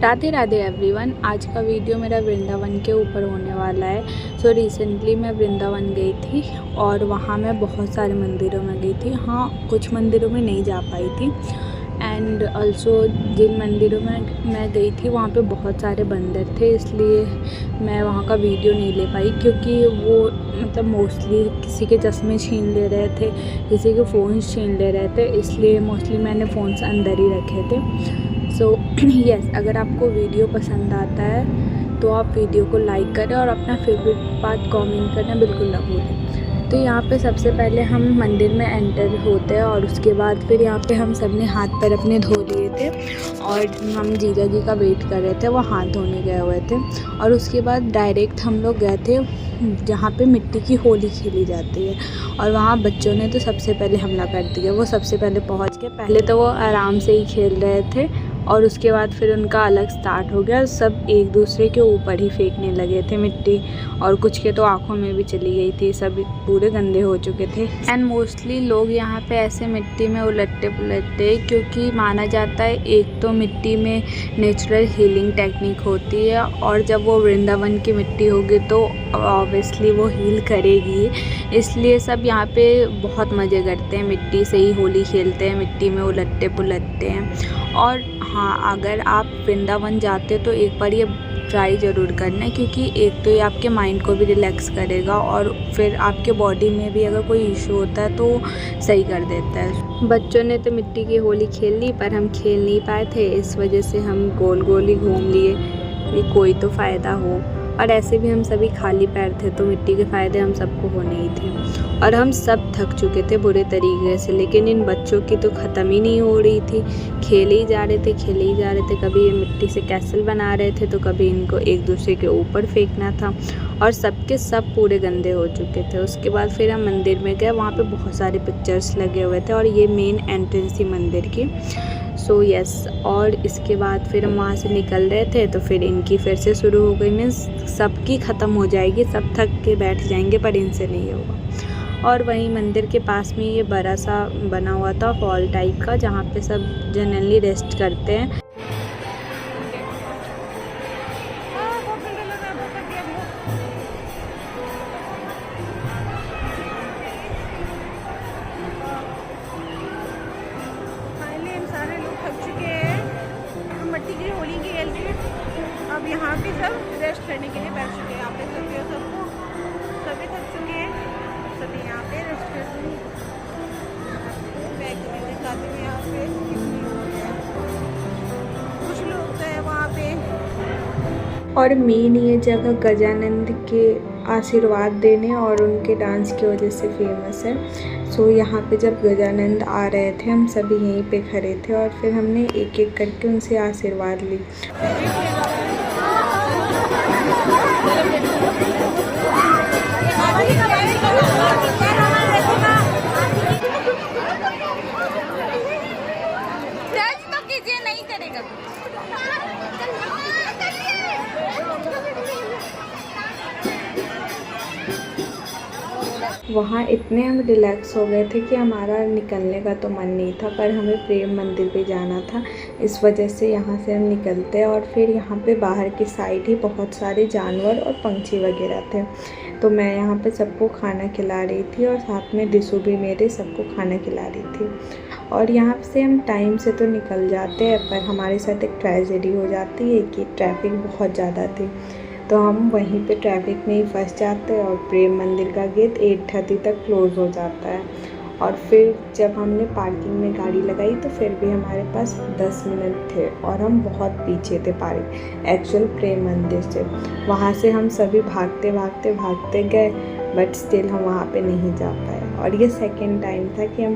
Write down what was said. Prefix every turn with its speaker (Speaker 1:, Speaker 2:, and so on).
Speaker 1: Radhe Radhe everyone. आज का video मेरा वृंदावन के ऊपर होने वाला है। सो रिसेंटली मैं वृंदावन गई थी और वहाँ मैं बहुत सारे मंदिरों में गई थी। हाँ, कुछ मंदिरों में नहीं जा पाई थी एंड ऑल्सो जिन मंदिरों में मैं गई थी वहाँ पे बहुत सारे बंदर थे, इसलिए मैं वहाँ का वीडियो नहीं ले पाई क्योंकि वो मतलब मोस्टली किसी के चश्मे छीन ले रहे थे, किसी के फ़ोन्स छीन ले रहे थे, इसलिए मोस्टली मैंने फ़ोन्स अंदर ही रखे थे। सो यस, अगर आपको वीडियो पसंद आता है तो आप वीडियो को लाइक करें और अपना फेवरेट पार्ट कमेंट करना बिल्कुल ना भूलें। तो यहाँ पे सबसे पहले हम मंदिर में एंटर होते हैं और उसके बाद फिर यहाँ पे हम सब ने हाथ पैर अपने धो लिए थे और हम जीजा जी का वेट कर रहे थे, वो हाथ धोने गए हुए थे। और उसके बाद डायरेक्ट हम लोग गए थे जहाँ पे मिट्टी की होली खेली जाती है और वहाँ बच्चों ने तो सबसे पहले हमला कर दिया। वो सबसे पहले पहुँच गए। पहले तो वो आराम से ही खेल रहे थे और उसके बाद फिर उनका अलग स्टार्ट हो गया। सब एक दूसरे के ऊपर ही फेंकने लगे थे मिट्टी और कुछ के तो आँखों में भी चली गई थी, सब पूरे गंदे हो चुके थे। एंड मोस्टली लोग यहाँ पे ऐसे मिट्टी में उलटते पुलटते, क्योंकि माना जाता है एक तो मिट्टी में नेचुरल हीलिंग टेक्निक होती है और जब वो वृंदावन की मिट्टी होगी तो ऑब्वियसली वो हील करेगी, इसलिए सब यहाँ पे बहुत मज़े करते हैं, मिट्टी से ही होली खेलते हैं, मिट्टी में उलटते पुलटते हैं। और हाँ, अगर आप वृंदावन जाते तो एक बार ये ट्राई ज़रूर करना, क्योंकि एक तो ये आपके माइंड को भी रिलैक्स करेगा और फिर आपके बॉडी में भी अगर कोई इशू होता है तो सही कर देता है। बच्चों ने तो मिट्टी की होली खेल ली पर हम खेल नहीं पाए थे, इस वजह से हम गोल गोल ही घूम लिए कि कोई तो फ़ायदा हो। और ऐसे भी हम सभी खाली पैर थे तो मिट्टी के फ़ायदे हम सबको होने ही थे और हम सब थक चुके थे बुरे तरीके से। लेकिन इन बच्चों की तो ख़त्म ही नहीं हो रही थी, खेले ही जा रहे थे। कभी ये मिट्टी से कैसल बना रहे थे तो कभी इनको एक दूसरे के ऊपर फेंकना था और सबके सब पूरे गंदे हो चुके थे। उसके बाद फिर हम मंदिर में गए, वहाँ पे बहुत सारे पिक्चर्स लगे हुए थे और ये मेन एंट्रेंस थी मंदिर की। सो यस, और इसके बाद फिर हम वहाँ से निकल रहे थे तो फिर इनकी फिर से शुरू हो गई। मीन्स सबकी ख़त्म हो जाएगी, सब थक के बैठ जाएंगे पर इनसे नहीं होगा। और वहीं मंदिर के पास में ये बड़ा सा बना हुआ था हॉल टाइप का, जहाँ पे सब जनरली रेस्ट करते हैं।
Speaker 2: सारे लोग थक चुके हैं, मिट्टी की होली खेल के अब यहाँ पे सब रेस्ट करने के लिए बैठ चुके हैं। आप देख सकते हो सबको, सभी थक चुके हैं, सभी यहाँ पे रेस्ट कर रहे हैं। यहाँ पे कुछ लोग तो है वहाँ पे।
Speaker 1: और मेन ये जगह गजानंद के आशीर्वाद देने और उनके डांस की वजह से फेमस है। सो यहाँ पे जब गजानंद आ रहे थे हम सभी यहीं पे खड़े थे और फिर हमने एक एक करके उनसे आशीर्वाद ली।
Speaker 2: तो कीजिए, नहीं करेगा।
Speaker 1: वहाँ इतने हम रिलैक्स हो गए थे कि हमारा निकलने का तो मन नहीं था, पर हमें प्रेम मंदिर पे जाना था, इस वजह से यहाँ से हम निकलते हैं। और फिर यहाँ पे बाहर की साइड ही बहुत सारे जानवर और पंछी वगैरह थे, तो मैं यहाँ पे सबको खाना खिला रही थी और साथ में दिशु भी मेरे सबको खाना खिला रही थी। और यहाँ से हम टाइम से तो निकल जाते हैं पर हमारे साथ एक ट्रेजेडी हो जाती है कि ट्रैफिक बहुत ज़्यादा थी, तो हम वहीं पे ट्रैफिक में ही फंस जाते हैं और प्रेम मंदिर का गेट 8:30 तक क्लोज़ हो जाता है। और फिर जब हमने पार्किंग में गाड़ी लगाई तो फिर भी हमारे पास 10 मिनट थे और हम बहुत पीछे थे एक्चुअल प्रेम मंदिर से। वहाँ से हम सभी भागते गए बट स्टिल हम वहाँ पे नहीं जा पाए और ये सेकेंड टाइम था कि हम